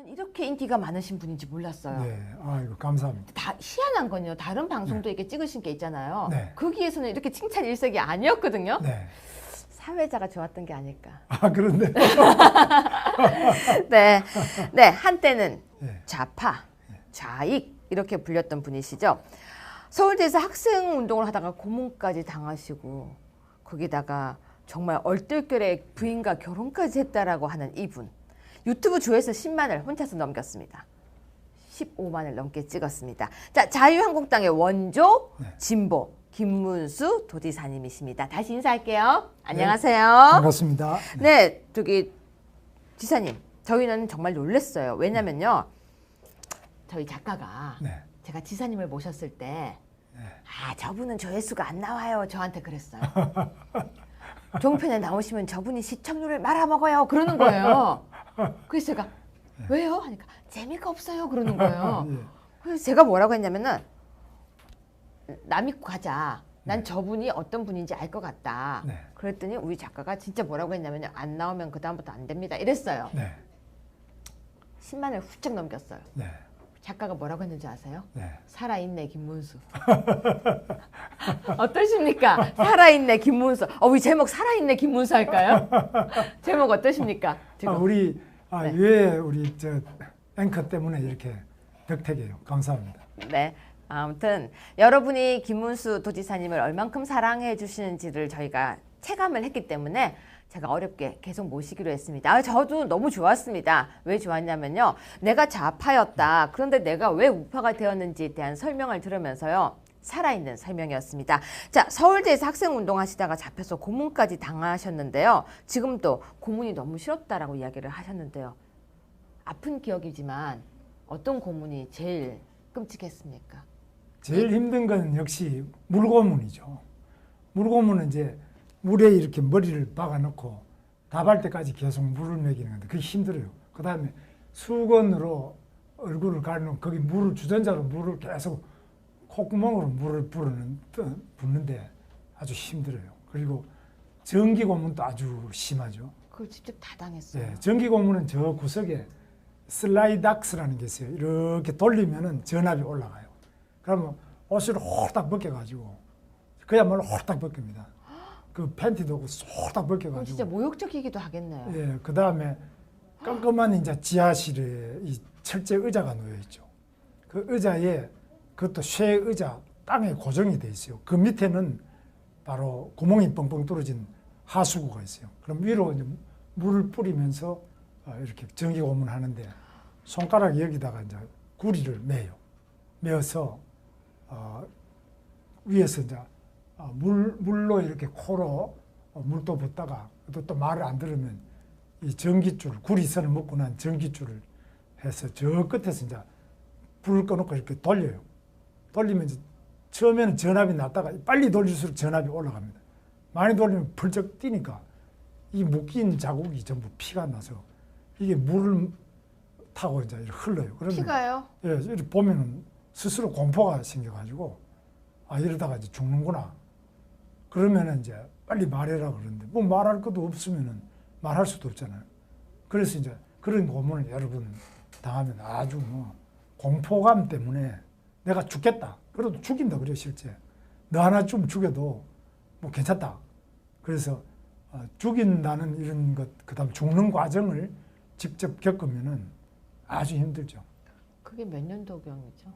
이렇게 인기가 많으신 분인지 몰랐어요. 네, 아이고 감사합니다. 다 희한한 건요. 다른 방송도 이렇게 찍으신 게 있잖아요. 네. 거기에서는 이렇게 칭찬 일색이 아니었거든요. 네. 사회자가 좋았던 게 아닐까. 아 그런데 네, 네 한때는 네. 좌파, 좌익 이렇게 불렸던 분이시죠. 서울대에서 학생 운동을 하다가 고문까지 당하시고 거기다가 정말 얼떨결에 부인과 결혼까지 했다라고 하는 이분. 유튜브 조회수 10만을 혼자서 넘겼습니다. 15만을 넘게 찍었습니다. 자, 자유한국당의 원조 네. 진보 김문수 도지사님이십니다. 다시 인사할게요. 안녕하세요. 반갑습니다. 네, 저기 지사님, 저희는 정말 놀랐어요. 왜냐면요, 저희 작가가 네. 제가 지사님을 모셨을 때, 네. 저분은 조회수가 안 나와요. 저한테 그랬어요. 종편에 나오시면 저분이 시청률을 말아먹어요. 그러는 거예요. 그래서 제가 왜요? 하니까 재미가 없어요. 그러는 거예요. 예. 그래서 제가 뭐라고 했냐면은 남 믿고 가자. 난 저분이 어떤 분인지 알 것 같다. 네. 그랬더니 우리 작가가 진짜 뭐라고 했냐면요. 안 나오면 그다음부터 안 됩니다. 이랬어요. 네. 10만을 훌쩍 넘겼어요. 네. 작가가 뭐라고 했는지 아세요? 네. 살아있네 김문수. 어떠십니까? 살아있네 김문수. 우리 제목 살아있네 김문수 할까요? 제목 어떠십니까? 지금. 네. 왜 우리 저 앵커 때문에 이렇게 덕택해요. 감사합니다. 네. 아무튼 여러분이 김문수 도지사님을 얼만큼 사랑해 주시는지를 저희가 체감을 했기 때문에 제가 어렵게 계속 모시기로 했습니다. 저도 너무 좋았습니다. 왜 좋았냐면요. 내가 좌파였다. 그런데 내가 왜 우파가 되었는지에 대한 설명을 들으면서요. 살아있는 설명이었습니다. 자, 서울대에서 학생운동 하시다가 잡혀서 고문까지 당하셨는데요. 지금도 고문이 너무 싫었다라고 이야기를 하셨는데요. 아픈 기억이지만 어떤 고문이 제일 끔찍했습니까? 제일 힘든 건 역시 물고문이죠. 물고문은 이제 물에 이렇게 머리를 박아놓고 답할 때까지 계속 물을 먹이는 건데 그게 힘들어요. 그 다음에 수건으로 얼굴을 가려놓고 거기 물을 주전자로 물을 계속 콧구멍으로 물을 붓는데 아주 힘들어요. 그리고 전기 고문도 아주 심하죠. 그걸 직접 다 당했어요. 네, 전기 고문은 저 구석에 슬라이닥스라는 게 있어요. 이렇게 돌리면은 전압이 올라가요. 그러면 옷을 홀딱 벗겨가지고 그야말로 홀딱 벗깁니다. 그 팬티도 홀딱 그럼 벗겨가지고. 진짜 모욕적이기도 하겠네요. 예, 그 다음에 깜깜한 이제 지하실에 이 철제 의자가 놓여 있죠. 그 의자에 그것도 쇠 의자 땅에 고정이 돼 있어요. 그 밑에는 바로 구멍이 뻥뻥 뚫어진 하수구가 있어요. 그럼 위로 이제 물을 뿌리면서 이렇게 전기 고문하는데 손가락 여기다가 이제 구리를 매요. 매어서 위에서 이제 물로 이렇게 코로 물도 붓다가 또 말을 안 들으면 이 전기줄, 구리선을 묶고 난 전기줄을 해서 저 끝에서 이제 불을 꺼놓고 이렇게 돌려요. 돌리면 이제 처음에는 전압이 낮다가 빨리 돌릴수록 전압이 올라갑니다. 많이 돌리면 펄쩍 뛰니까 이 묶인 자국이 전부 피가 나서 이게 물을 타고 이제 흘러요. 그러면 피가요? 예, 이렇게 보면은 스스로 공포가 생겨가지고 이러다가 이제 죽는구나. 그러면은 이제 빨리 말해라 그러는데 뭐 말할 것도 없으면은 말할 수도 없잖아요. 그래서 이제 그런 고문을 여러분 당하면 아주 뭐 공포감 때문에 내가 죽겠다. 그래도 죽인다 그래요 실제. 너 하나 좀 죽여도 뭐 괜찮다. 그래서 죽인다는 이런 것, 그다음 죽는 과정을 직접 겪으면은 아주 힘들죠. 그게 몇 년도경이죠?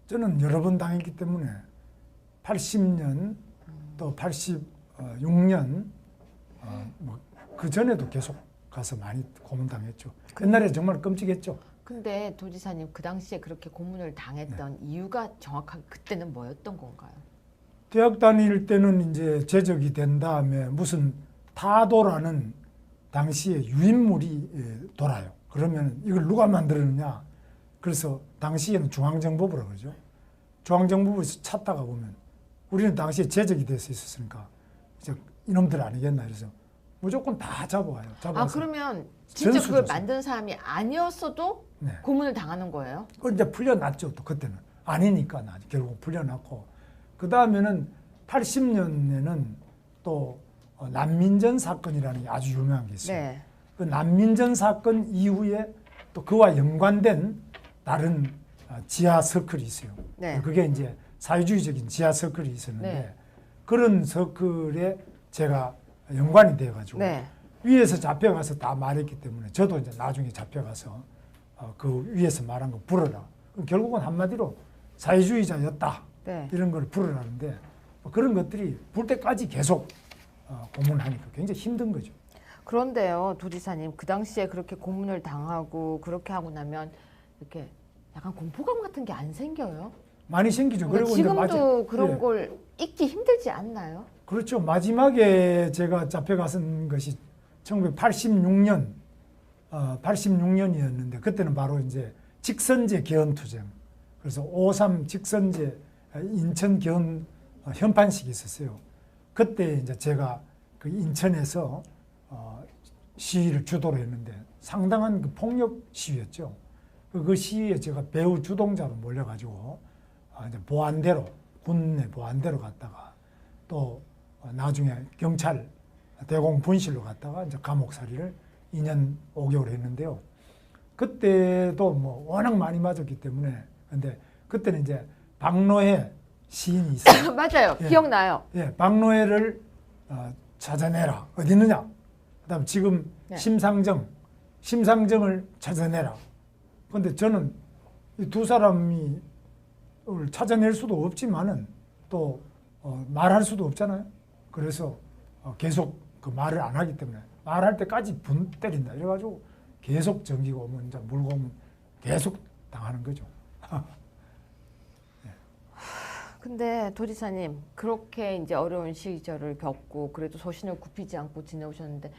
저는 여러 번 당했기 때문에 80년 또 86년 그 전에도 계속 가서 많이 고문당했죠. 옛날에 정말 끔찍했죠. 근데 도지사님 그 당시에 그렇게 고문을 당했던 이유가 정확하게 그때는 뭐였던 건가요? 대학 다닐 때는 이제 제적이 된 다음에 무슨 타도라는 당시에 유인물이 돌아요. 그러면 이걸 누가 만들었느냐? 그래서 당시에는 중앙정보부라고 그러죠. 중앙정보부에서 찾다가 보면 우리는 당시에 제적이 돼서 있었으니까 이제 이놈들 아니겠나 그래서 무조건 다 잡아와요. 그러면 진짜 그걸 전수조사. 만든 사람이 아니었어도 네. 고문을 당하는 거예요? 그걸 이제 풀려났죠. 또 그때는 아니니까 결국 풀려났고 그 다음에는 80년에는 또 난민전 사건이라는 게 아주 유명한 게 있어요. 네. 그 난민전 사건 이후에 또 그와 연관된 다른 지하 서클이 있어요. 네. 그게 이제 사회주의적인 지하 서클이 있었는데 네. 그런 서클에 제가 연관이 돼가지고 네. 위에서 잡혀가서 다 말했기 때문에 저도 이제 나중에 잡혀가서 그 위에서 말한 거 불어라. 그럼 결국은 한마디로 사회주의자였다. 네. 이런 걸 불어라는데 그런 것들이 불 때까지 계속 고문하니까 굉장히 힘든 거죠. 그런데요, 도지사님, 그 당시에 그렇게 고문을 당하고 그렇게 하고 나면 이렇게 약간 공포감 같은 게 안 생겨요? 많이 생기죠. 그러니까 그리고 지금도 그런 예. 걸 잊기 힘들지 않나요? 그렇죠. 마지막에 제가 잡혀갔은 것이 1986년, 86년이었는데 그때는 바로 이제 직선제 개헌투쟁. 그래서 5.3 직선제 인천 개헌 현판식이 있었어요. 그때 이제 제가 그 인천에서 시위를 주도를 했는데 상당한 그 폭력 시위였죠. 그 시위에 제가 배후 주동자로 몰려가지고 이제 보안대로, 군내 보안대로 갔다가 또 나중에 경찰 대공 분실로 갔다가 이제 감옥살이를 2년 5개월 했는데요. 그때도 뭐 워낙 많이 맞았기 때문에 근데 그때는 이제 박노해 시인이 있어요. 맞아요. 예. 기억나요. 예, 박노해를 찾아내라. 어디 있느냐? 그다음 지금 네. 심상정을 찾아내라. 근데 저는 이 두 사람이 찾아낼 수도 없지만은 또 말할 수도 없잖아요. 그래서 계속 그 말을 안 하기 때문에 말할 때까지 분 때린다. 이래가지고 계속 전기고 오면 이제 물고 오면 계속 당하는 거죠. 근데 도지사님, 그렇게 이제 어려운 시절을 겪고 그래도 소신을 굽히지 않고 지내오셨는데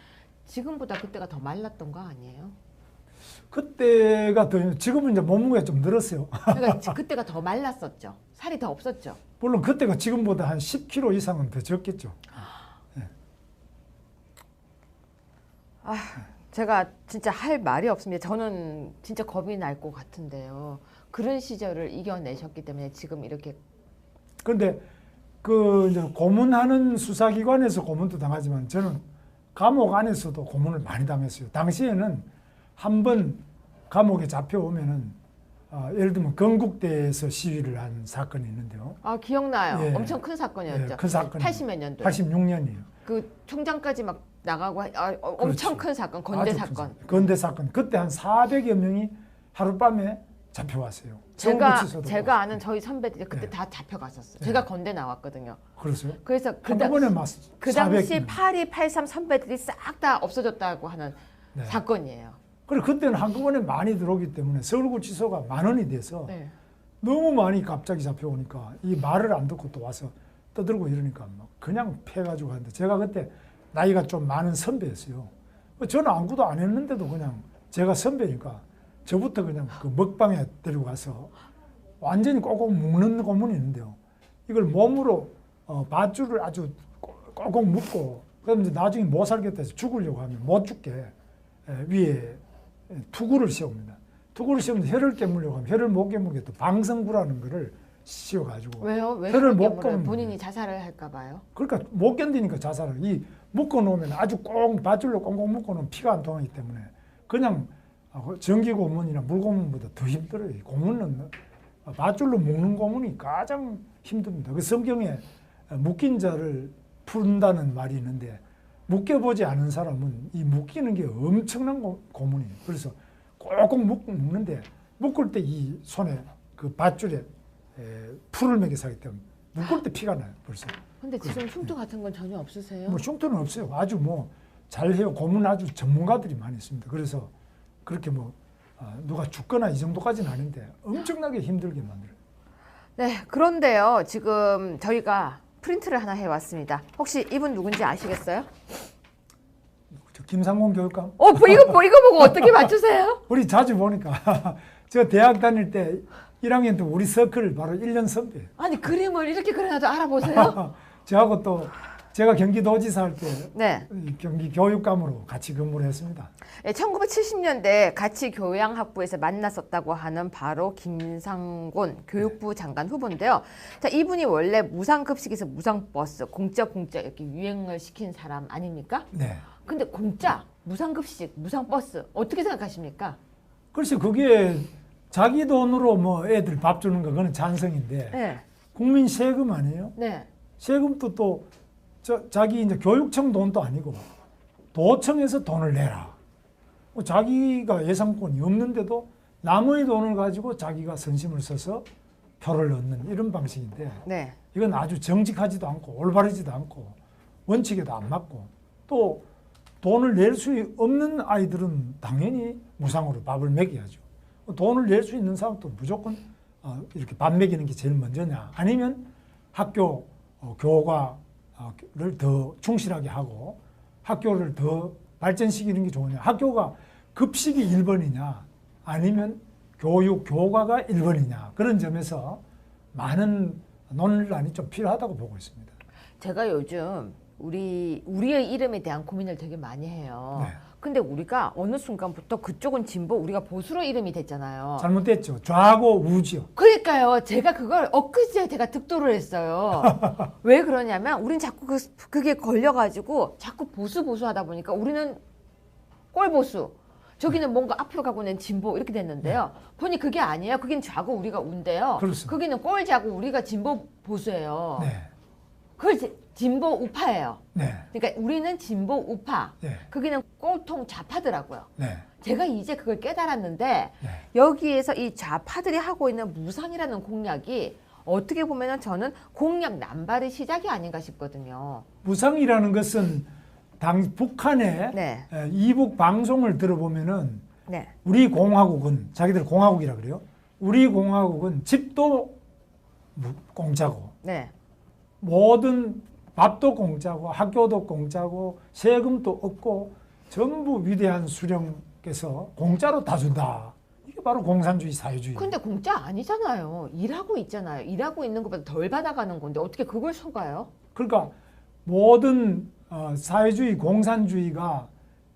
지금보다 그때가 더 말랐던 거 아니에요? 그때가 더 지금은 이제 몸무게가 좀 늘었어요. 그러니까 그때가 더 말랐었죠. 살이 더 없었죠. 물론 그때가 지금보다 한 10kg 이상은 더 적겠죠. 제가 진짜 할 말이 없습니다. 저는 진짜 겁이 날 것 같은데요. 그런 시절을 이겨내셨기 때문에 지금 이렇게 그런데 그 이제 고문하는 수사기관에서 고문도 당하지만 저는 감옥 안에서도 고문을 많이 당했어요. 당시에는 한번 감옥에 잡혀오면은 예를 들면 건국대에서 시위를 한 사건이 있는데요. 기억나요. 예. 엄청 큰 사건이었죠. 예, 그 사건 80몇 년도. 86년이에요. 그 총장까지 막 나가고 엄청 큰 사건, 건대 사건. 건대 사건. 그때 한 400여 명이 하룻밤에 잡혀왔어요. 서울구치소도 제가 아는 저희 선배들이 그때 네. 다 잡혀갔었어요. 네. 제가 건대 나왔거든요. 그랬어요? 그래서 한꺼번에 막 그 당시 400 명. 82, 83 선배들이 싹 다 없어졌다고 하는 네. 사건이에요. 그리고 그때는 한꺼번에 많이 들어오기 때문에 서울구치소가 만원이 돼서 네. 너무 많이 갑자기 잡혀오니까 이 말을 안 듣고 또 와서 떠들고 이러니까 막 그냥 패가지고 하는데 제가 그때 나이가 좀 많은 선배였어요. 저는 아무것도 안 했는데도 그냥 제가 선배니까 저부터 그냥 그 먹방에 데리고 가서 완전히 꼭꼭 묶는 고문이 있는데요. 이걸 몸으로 밧줄을 아주 꼭꼭 묶고 그럼 이제 나중에 못 살겠다 해서 죽으려고 하면 못 죽게 위에 투구를 씌웁니다. 투구를 씌우면 혀를 깨물려고 하면 혀를 못 깨물게 또 방성구라는 거를 씌워가지고 왜요? 왜 혀를 그렇게 못 물어요? 깨물는 본인이 자살을 할까 봐요. 그러니까 못 견디니까 자살을 묶어놓으면 아주 꼭 밧줄로 꽁꽁 묶어놓으면 피가 안 통하기 때문에 그냥 전기 고문이나 물고문보다 더 힘들어요. 이 고문은 밧줄로 묶는 고문이 가장 힘듭니다. 그 성경에 묶인 자를 푼다는 말이 있는데 묶여보지 않은 사람은 이 묶이는 게 엄청난 고문이에요. 그래서 꼭꼭 묶는데 묶을 때 이 손에 그 밧줄에 풀을 매겨서 하기 때문에 묶을 때 피가 나요. 벌써. 근데 지금 흉터 같은 건 전혀 없으세요? 뭐 흉터는 없어요. 아주 뭐 잘해요. 고문 아주 전문가들이 많이 있습니다. 그래서 그렇게 뭐 누가 죽거나 이 정도까지는 아닌데 엄청나게 힘들게 만들어요. 네, 그런데요. 지금 저희가 프린트를 하나 해왔습니다. 혹시 이분 누군지 아시겠어요? 저 김상곤 교육감. 이거 보고 어떻게 맞추세요? 우리 자주 보니까 저 대학 다닐 때 1학년 때 우리 서클 바로 1년 선배. 아니 그림을 이렇게 그려놔도 알아보세요? 저하고 또 제가 경기도지사 할 때 네. 경기 교육감으로 같이 근무를 했습니다. 1970년대 같이 교양학부에서 만났었다고 하는 바로 김상곤 교육부 장관 후보인데요. 자, 이분이 원래 무상급식에서 무상버스, 공짜 이렇게 유행을 시킨 사람 아닙니까? 네. 근데 공짜, 무상급식, 무상버스 어떻게 생각하십니까? 글쎄 그게 자기 돈으로 뭐 애들 밥 주는 거 그거는 찬성인데 네. 국민 세금 아니에요? 네. 세금도 또 자기 이제 교육청 돈도 아니고 도청에서 돈을 내라. 뭐 자기가 예산권이 없는데도 남의 돈을 가지고 자기가 선심을 써서 표를 얻는 이런 방식인데 네. 이건 아주 정직하지도 않고 올바르지도 않고 원칙에도 안 맞고 또 돈을 낼 수 없는 아이들은 당연히 무상으로 밥을 먹여야죠. 돈을 낼 수 있는 사람도 무조건 이렇게 밥 먹이는 게 제일 먼저냐 아니면 학교 교과를 더 충실하게 하고 학교를 더 발전시키는 게 좋으냐 학교가 급식이 1번이냐 아니면 교육 교과가 1번이냐 그런 점에서 많은 논란이 좀 필요하다고 보고 있습니다. 제가 요즘 우리의 이름에 대한 고민을 되게 많이 해요. 네. 근데 우리가 어느 순간부터 그쪽은 진보, 우리가 보수로 이름이 됐잖아요. 잘못됐죠. 좌고 우지요. 그러니까요. 제가 그걸 엊그제 제가 득도를 했어요. 왜 그러냐면 우린 자꾸 그게 걸려가지고 자꾸 보수 하다 보니까 우리는 꼴보수. 저기는 뭔가 앞으로 가고 있는 진보 이렇게 됐는데요. 보니 그게 아니에요. 거긴 좌고 우리가 우인데요. 그렇습니다. 거기는 꼴자고 우리가 진보 보수예요. 네. 그걸 진보 우파예요. 네. 그러니까 우리는 진보 우파. 네. 거기는 꼴통 좌파더라고요. 네. 제가 이제 그걸 깨달았는데 네. 여기에서 이 좌파들이 하고 있는 무상이라는 공약이 어떻게 보면은 저는 공약 남발의 시작이 아닌가 싶거든요. 무상이라는 것은 북한의 네. 이북 방송을 들어보면은 네. 우리 공화국은 자기들 공화국이라 그래요. 우리 공화국은 집도 공짜고 네. 모든 밥도 공짜고 학교도 공짜고 세금도 없고 전부 위대한 수령께서 공짜로 다 준다. 이게 바로 공산주의 사회주의. 근데 공짜 아니잖아요. 일하고 있잖아요. 일하고 있는 것보다 덜 받아가는 건데 어떻게 그걸 속아요? 그러니까 모든 사회주의 공산주의가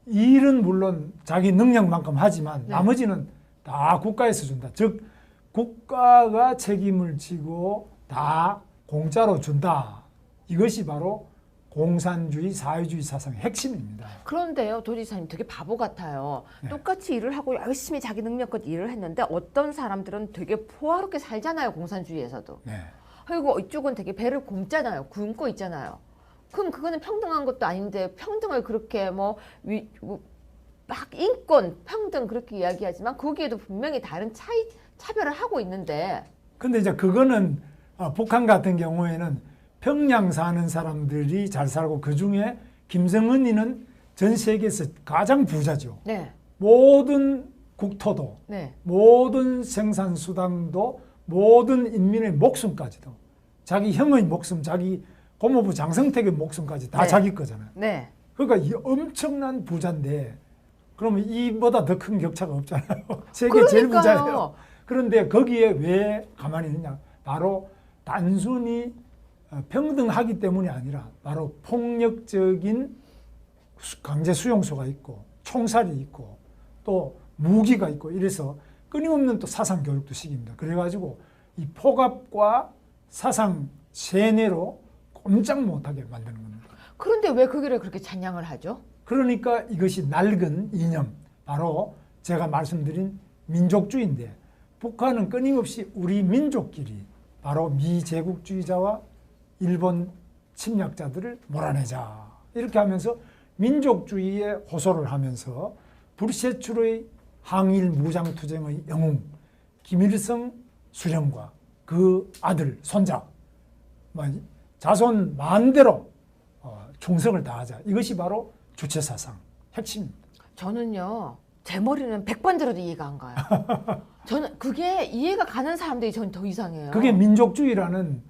일은 물론 자기 능력만큼 하지만 네. 나머지는 다 국가에서 준다. 즉 국가가 책임을 지고 다 공짜로 준다. 이것이 바로 공산주의 사회주의 사상의 핵심입니다. 그런데요, 도지사님 되게 바보 같아요. 네. 똑같이 일을 하고 열심히 자기 능력껏 일을 했는데 어떤 사람들은 되게 포화롭게 살잖아요, 공산주의에서도. 네. 그리고 이쪽은 되게 배를 굶잖아요. 굶고 있잖아요. 그럼 그거는 평등한 것도 아닌데 평등을 그렇게 막 인권, 평등 그렇게 이야기하지만 거기에도 분명히 다른 차별을 하고 있는데. 근데 이제 그거는 북한 같은 경우에는 평양 사는 사람들이 잘 살고 그중에 김정은이는 전 세계에서 가장 부자죠. 네. 모든 국토도 네. 모든 생산수당도 모든 인민의 목숨까지도 자기 형의 목숨, 자기 고모부 장성택의 목숨까지 다 네. 자기 거잖아요. 네. 그러니까 이 엄청난 부자인데 그러면 이보다 더 큰 격차가 없잖아요. 세계 그러니까요. 제일 부자예요. 그런데 거기에 왜 가만히 있느냐. 바로 단순히 평등하기 때문이 아니라 바로 폭력적인 강제 수용소가 있고 총살이 있고 또 무기가 있고 이래서 끊임없는 또 사상 교육도 시킵니다. 그래가지고 이 폭압과 사상 세뇌로 꼼짝 못하게 만드는 겁니다. 그런데 왜 거기를 그렇게 찬양을 하죠? 그러니까 이것이 낡은 이념, 바로 제가 말씀드린 민족주의인데 북한은 끊임없이 우리 민족끼리 바로 미제국주의자와 일본 침략자들을 몰아내자 이렇게 하면서 민족주의에 호소를 하면서 불세출의 항일 무장투쟁의 영웅 김일성 수령과 그 아들 손자 자손 마음대로 충성을 다하자. 이것이 바로 주체사상 핵심입니다. 저는요, 제 머리는 100번 들어도 이해가 안 가요. 저는 그게 이해가 가는 사람들이 저는 더 이상해요. 그게 민족주의라는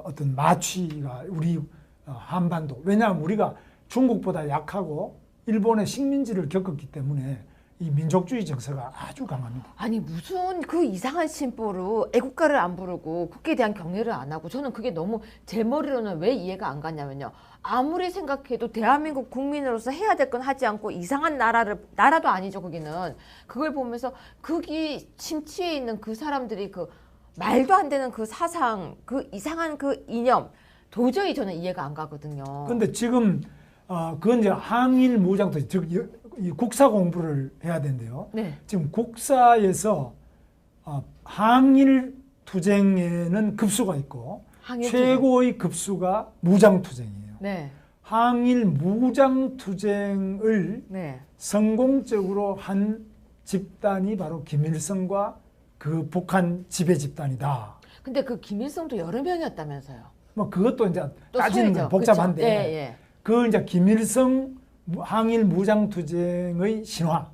어떤 마취가 우리 한반도. 왜냐하면 우리가 중국보다 약하고 일본의 식민지를 겪었기 때문에 이 민족주의 정서가 아주 강합니다. 아니 무슨 그 이상한 심보로 애국가를 안 부르고 국기에 대한 경례를 안 하고 저는 그게 너무 제 머리로는 왜 이해가 안 가냐면요. 아무리 생각해도 대한민국 국민으로서 해야 될 건 하지 않고 이상한 나라도 아니죠. 거기는. 그걸 보면서 거기 침취해 있는 그 사람들이 그 말도 안 되는 그 사상, 그 이상한 그 이념 도저히 저는 이해가 안 가거든요. 근데 지금 그건 이제 항일 무장투쟁, 즉 이 국사 공부를 해야 된대요. 네. 지금 국사에서 항일 투쟁에는 급수가 있고 항일 최고의 급수가 무장투쟁이에요. 네. 항일 무장투쟁을 네. 성공적으로 한 집단이 바로 김일성과 그 북한 지배 집단이다. 근데 그 김일성도 여러 명이었다면서요. 뭐 그것도 이제 또 따지는 건 소위죠. 복잡한데, 그쵸? 예, 예. 그 이제 김일성 항일 무장투쟁의 신화,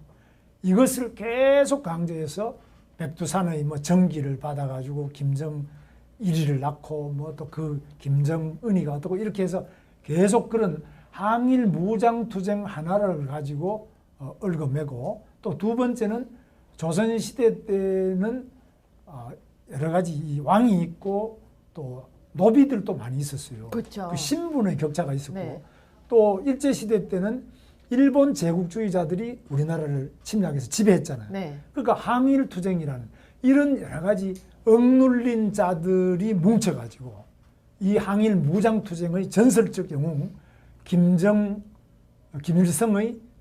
이것을 계속 강조해서 백두산의 뭐 정기를 받아가지고 김정일이를 낳고 뭐 또 그 김정은이가 어떻고 이렇게 해서 계속 그런 항일 무장투쟁 하나를 가지고 얽어매고, 또 두 번째는 조선시대 때는 여러 가지 이 왕이 있고 또 노비들도 많이 있었어요. 그렇죠. 그 신분의 격차가 있었고, 네. 또 일제시대 때는 일본 제국주의자들이 우리나라를 침략해서 지배했잖아요. 네. 그러니까 항일투쟁이라는 이런 여러 가지 억눌린 자들이 뭉쳐가지고 이 항일 무장투쟁의 전설적 영웅 김일성의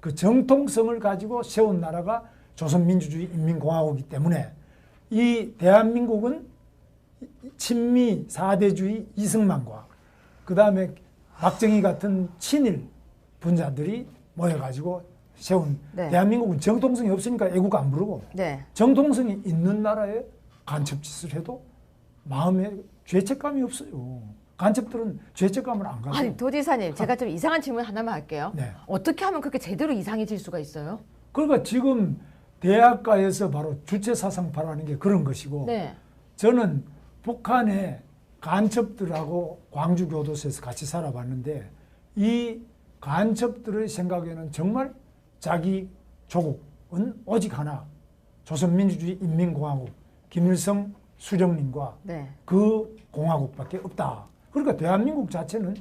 그 정통성을 가지고 세운 나라가 조선민주주의 인민공화국이기 때문에 이 대한민국은 친미 사대주의 이승만과 그 다음에 박정희 같은 친일 분자들이 모여가지고 세운 네. 대한민국은 정통성이 없으니까 애국 안 부르고 네. 정통성이 있는 나라에 간첩짓을 해도 마음에 죄책감이 없어요. 간첩들은 죄책감을 안 가져요. 아니 도지사님, 제가 좀 이상한 질문 하나만 할게요. 네. 어떻게 하면 그렇게 제대로 이상해질 수가 있어요? 그러니까 지금 대학가에서 바로 주체사상파라는 게 그런 것이고, 네. 저는 북한의 간첩들하고 광주교도소에서 같이 살아봤는데 이 간첩들의 생각에는 정말 자기 조국은 오직 하나, 조선민주주의 인민공화국 김일성 수령님과 네. 그 공화국밖에 없다. 그러니까 대한민국 자체는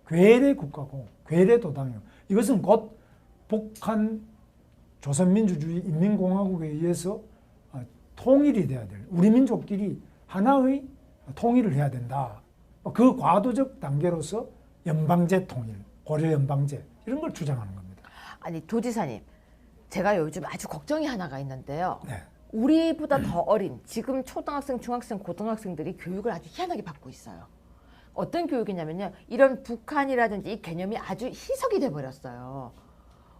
괴뢰 국가고 괴뢰 도당이요. 이것은 곧 북한 조선민주주의 인민공화국에 의해서 통일이 돼야 될, 우리 민족끼리 하나의 통일을 해야 된다. 그 과도적 단계로서 연방제 통일, 고려 연방제 이런 걸 주장하는 겁니다. 아니 도지사님, 제가 요즘 아주 걱정이 하나가 있는데요. 네. 우리보다 더 어린 지금 초등학생, 중학생, 고등학생들이 교육을 아주 희한하게 받고 있어요. 어떤 교육이냐면요, 이런 북한이라든지 이 개념이 아주 희석이 돼 버렸어요.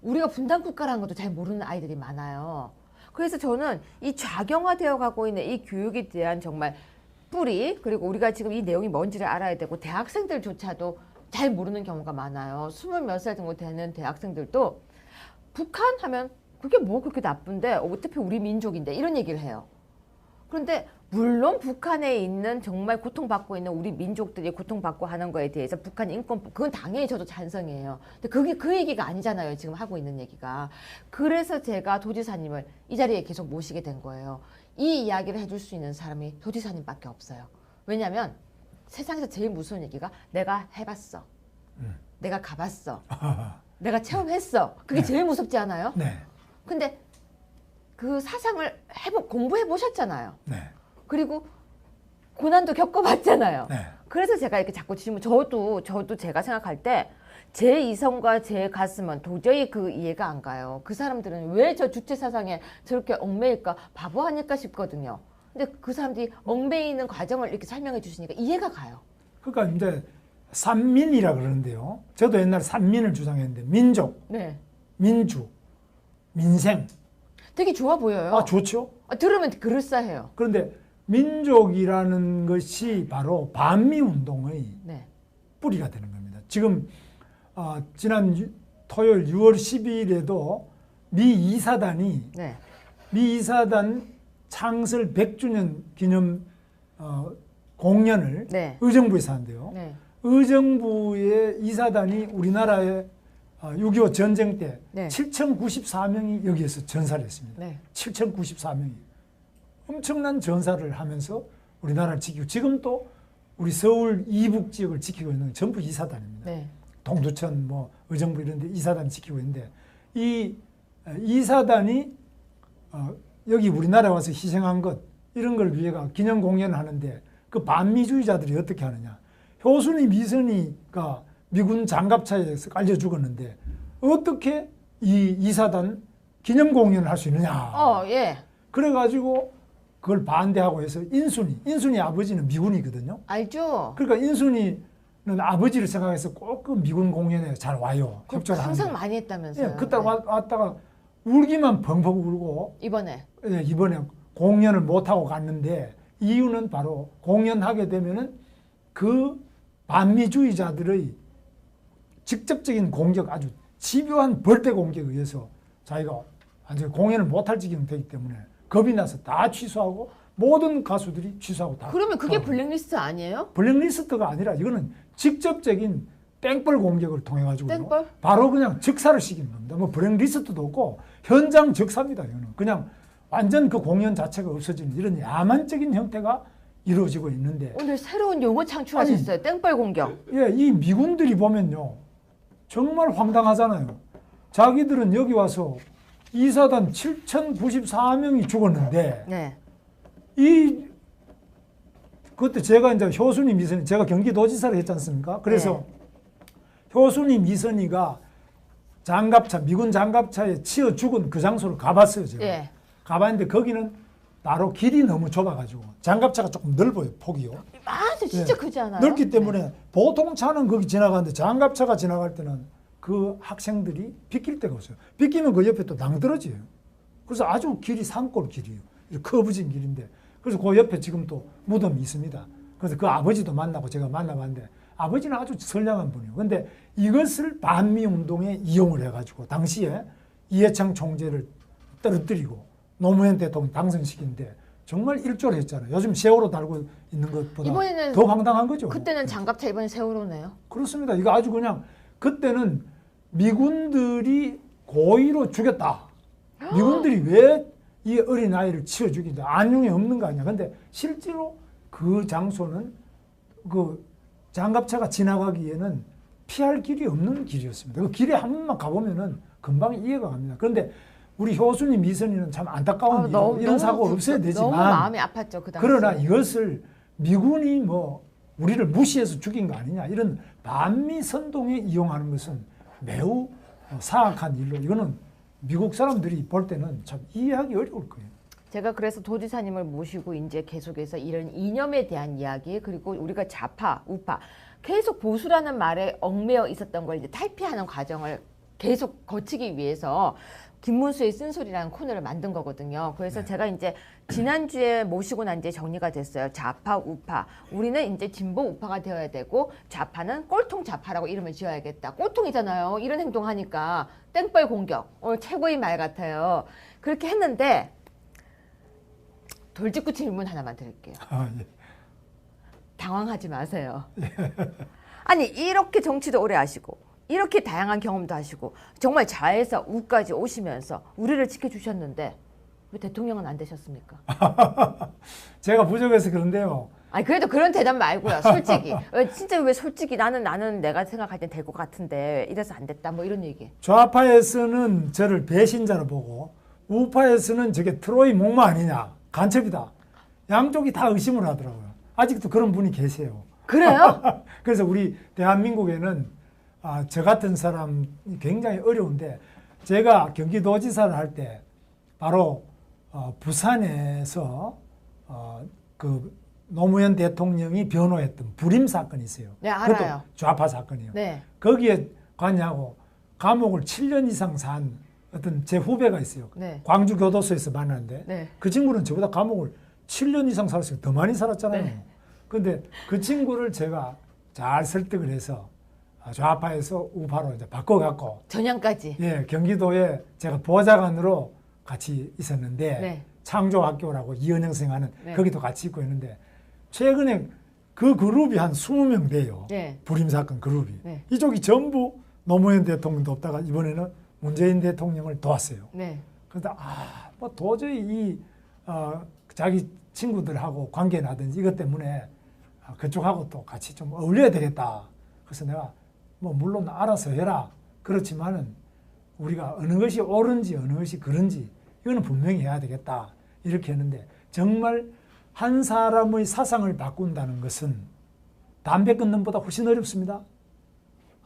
우리가 분단 국가라는 것도 잘 모르는 아이들이 많아요. 그래서 저는 이 좌경화되어 가고 있는 이 교육에 대한 정말 뿌리, 그리고 우리가 지금 이 내용이 뭔지를 알아야 되고, 대학생들조차도 잘 모르는 경우가 많아요. 20몇 살 정도 되는 대학생들도 북한 하면 그게 뭐 그렇게 나쁜데, 어차피 우리 민족인데 이런 얘기를 해요. 그런데 물론 북한에 있는 정말 고통받고 있는 우리 민족들이 고통받고 하는 거에 대해서 북한 인권법, 그건 당연히 저도 찬성이에요. 근데 그게 그 얘기가 아니잖아요, 지금 하고 있는 얘기가. 그래서 제가 도지사님을 이 자리에 계속 모시게 된 거예요. 이 이야기를 해줄 수 있는 사람이 도지사님밖에 없어요. 왜냐하면 세상에서 제일 무서운 얘기가 내가 해봤어, 내가 가봤어, 내가 체험했어. 그게 제일 무섭지 않아요? 네. 근데 그 사상을 공부해 보셨잖아요. 네. 그리고 고난도 겪어봤잖아요. 네. 그래서 제가 이렇게 자꾸 질문, 저도 제가 생각할 때 제 이성과 제 가슴은 도저히 그 이해가 안 가요. 그 사람들은 왜 저 주체 사상에 저렇게 얽매일까, 바보 아닐까 싶거든요. 근데 그 사람들이 얽매이는 과정을 이렇게 설명해 주시니까 이해가 가요. 그러니까 이제 삼민이라 그러는데요. 저도 옛날에 삼민을 주장했는데 민족, 네. 민주, 민생. 되게 좋아 보여요. 아, 좋죠. 들으면 그럴싸해요. 그런데 민족이라는 것이 바로 반미운동의 네. 뿌리가 되는 겁니다. 지금 지난 토요일 6월 10일에도 미 이사단이 네. 미 이사단 창설 100주년 기념 공연을 네. 의정부에서 한대요. 네. 의정부의 이사단이 우리나라의 6.25 전쟁 때 네. 7,094명이 여기에서 전사를 했습니다. 네. 7,094명이 엄청난 전사를 하면서 우리나라를 지키고, 지금 또 우리 서울 이북 지역을 지키고 있는 게 전부 이사단입니다. 네. 동두천, 뭐 의정부 이런 데 이사단이 지키고 있는데, 이 이사단이 여기 우리나라에 와서 희생한 것, 이런 걸 위해가 기념 공연을 하는데, 그 반미주의자들이 어떻게 하느냐. 효순이 미선이가 미군 장갑차에서 깔려 죽었는데 어떻게 이 이사단 기념 공연을 할 수 있느냐. 예. 그래가지고 그걸 반대하고 해서 인순이 아버지는 미군이거든요. 알죠? 그러니까 인순이는 아버지를 생각해서 꼭 그 미군 공연에 잘 와요. 협조를 항상 하는데. 많이 했다면서요. 예, 그때 네. 왔다가 울기만 펑펑 울고 이번에. 예, 이번에 공연을 못하고 갔는데 이유는 바로 공연하게 되면은 그 반미주의자들의 직접적인 공격, 아주 집요한 벌떼 공격에 의해서 자기가 완전히 공연을 못할 지경 되기 때문에 겁이 나서 다 취소하고 모든 가수들이 취소하고 다. 그러면 그게 블랙리스트 아니에요? 블랙리스트가 아니라 이거는 직접적인 땡벌 공격을 통해 가지고 땡벌? 바로 그냥 즉사를 시키는 겁니다. 뭐 블랙리스트도 없고 현장 즉사입니다. 이거는 그냥 완전 그 공연 자체가 없어지는 이런 야만적인 형태가 이루어지고 있는데 오늘 새로운 용어 창출하셨어요. 땡벌 공격. 예, 이 미군들이 보면요 정말 황당하잖아요. 자기들은 여기 와서 이사단 7,094명이 죽었는데 네. 그때 제가 이제 효순이 미선이 제가 경기도지사를 했지 않습니까? 그래서 효순이 미선이가 미군 장갑차에 치여 죽은 그 장소를 가봤어요. 제가. 예. 가봤는데 거기는 바로 길이 너무 좁아가지고 장갑차가 조금 넓어요. 폭이요. 맞아, 진짜 예. 크지 않아요? 넓기 때문에 보통 차는 거기 지나가는데 장갑차가 지나갈 때는 그 학생들이 비낄 데가 없어요. 비끼면 그 옆에 또 낭떠러지예요. 그래서 아주 길이 산골 길이에요. 커브진 길인데 그래서 그 옆에 지금 또 무덤이 있습니다. 그래서 그 아버지도 만나고 제가 만나봤는데 아버지는 아주 선량한 분이에요. 근데 이것을 반미 운동에 이용을 해가지고 당시에 이해창 총재를 떨어뜨리고 노무현 대통령 당선시키는데 정말 일조를 했잖아요. 요즘 세월호 달고 있는 것보다 이번에는 더 황당한 거죠. 그때는 장갑차, 이번에 세월호네요. 그렇습니다. 이거 아주 그냥 그때는 미군들이 고의로 죽였다. 미군들이 왜 이 어린 아이를 치워 죽인다. 안중에 없는 거 아니야. 근데 실제로 그 장소는 그 장갑차가 지나가기에는 피할 길이 없는 길이었습니다. 그 길에 한 번만 가보면은 금방 이해가 갑니다. 그런데 우리 효순이 미선이는 참 안타까운 일이고 이런 사고가 없어야 되지만 너무 마음이 아팠죠, 그 당시. 그러나 이것을 미군이 뭐 우리를 무시해서 죽인 거 아니냐 이런 반미 선동에 이용하는 것은 매우 사악한 일로 이거는 미국 사람들이 볼 때는 참 이해하기 어려울 거예요. 제가 그래서 도지사님을 모시고 이제 계속해서 이런 이념에 대한 이야기, 그리고 우리가 좌파, 우파 계속 보수라는 말에 얽매여 있었던 걸 이제 탈피하는 과정을 계속 거치기 위해서 김문수의 쓴소리라는 코너를 만든 거거든요. 그래서 제가 이제 지난주에 모시고 난 이제 정리가 됐어요. 좌파, 우파. 우리는 이제 진보 우파가 되어야 되고 좌파는 꼴통 좌파라고 이름을 지어야겠다. 꼴통이잖아요. 이런 행동하니까 땡벌 공격. 오늘 최고의 말 같아요. 그렇게 했는데 돌직구 질문 하나만 드릴게요. 예. 당황하지 마세요. 아니 이렇게 정치도 오래 하시고 이렇게 다양한 경험도 하시고 정말 좌에서 우까지 오시면서 우리를 지켜주셨는데 왜 대통령은 안 되셨습니까? 제가 부족해서 그런데요. 아니 그래도 그런 대답 말고요. 솔직히 진짜 왜 솔직히 나는 내가 생각할 땐 될 것 같은데 이래서 안 됐다 뭐 이런 얘기. 좌파에서는 저를 배신자로 보고 우파에서는 저게 트로이 목마 아니냐 간첩이다. 양쪽이 다 의심을 하더라고요. 아직도 그런 분이 계세요. 그래요? 그래서 우리 대한민국에는 저 같은 사람이 굉장히 어려운데 제가 경기도지사를 할 때 바로 부산에서 그 노무현 대통령이 변호했던 불임 사건이 있어요. 네, 알아요. 그것도 좌파 사건이에요. 네. 거기에 관여하고 감옥을 7년 이상 산 어떤 제 후배가 있어요. 네. 광주 교도소에서 만났는데 네. 그 친구는 저보다 감옥을 7년 이상 살았어요. 더 많이 살았잖아요. 네. 근데 그 친구를 제가 잘 설득을 해서 좌파에서 우파로 이제 바꿔갖고 전향까지. 예, 경기도에 제가 보좌관으로 같이 있었는데 네. 창조학교라고 이은영생 하는 네. 거기도 같이 있고 있는데 최근에 그 그룹이 한 20명 돼요. 네. 불임사건 그룹이. 네. 이쪽이 전부 노무현 대통령 돕다가 이번에는 문재인 대통령을 도왔어요. 네. 그래서 뭐 도저히 자기 친구들하고 관계나든지 이것 때문에 그쪽하고 또 같이 좀 어울려야 되겠다. 그래서 내가 뭐 물론 알아서 해라. 그렇지만은 우리가 어느 것이 옳은지 어느 것이 그른지 이거는 분명히 해야 되겠다. 이렇게 했는데 정말 한 사람의 사상을 바꾼다는 것은 담배 끊는 것보다 훨씬 어렵습니다.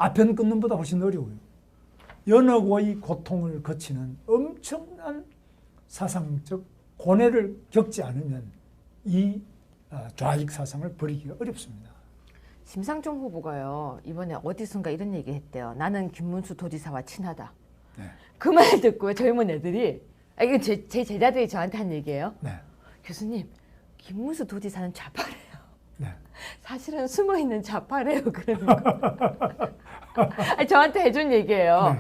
아편 끊는 것보다 훨씬 어려워요. 연억의 고통을 거치는 엄청난 사상적 고뇌를 겪지 않으면 이 좌익 사상을 버리기가 어렵습니다. 심상정 후보가요 이번에 어디선가 이런 얘기 했대요. 나는 김문수 도지사와 친하다. 네. 그 말 듣고 젊은 애들이 이건 제 제자들이 저한테 한 얘기예요. 네. 교수님 김문수 도지사는 좌파래요. 네. 사실은 숨어있는 좌파래요. 그러는 거. 아니, 저한테 해준 얘기예요. 네.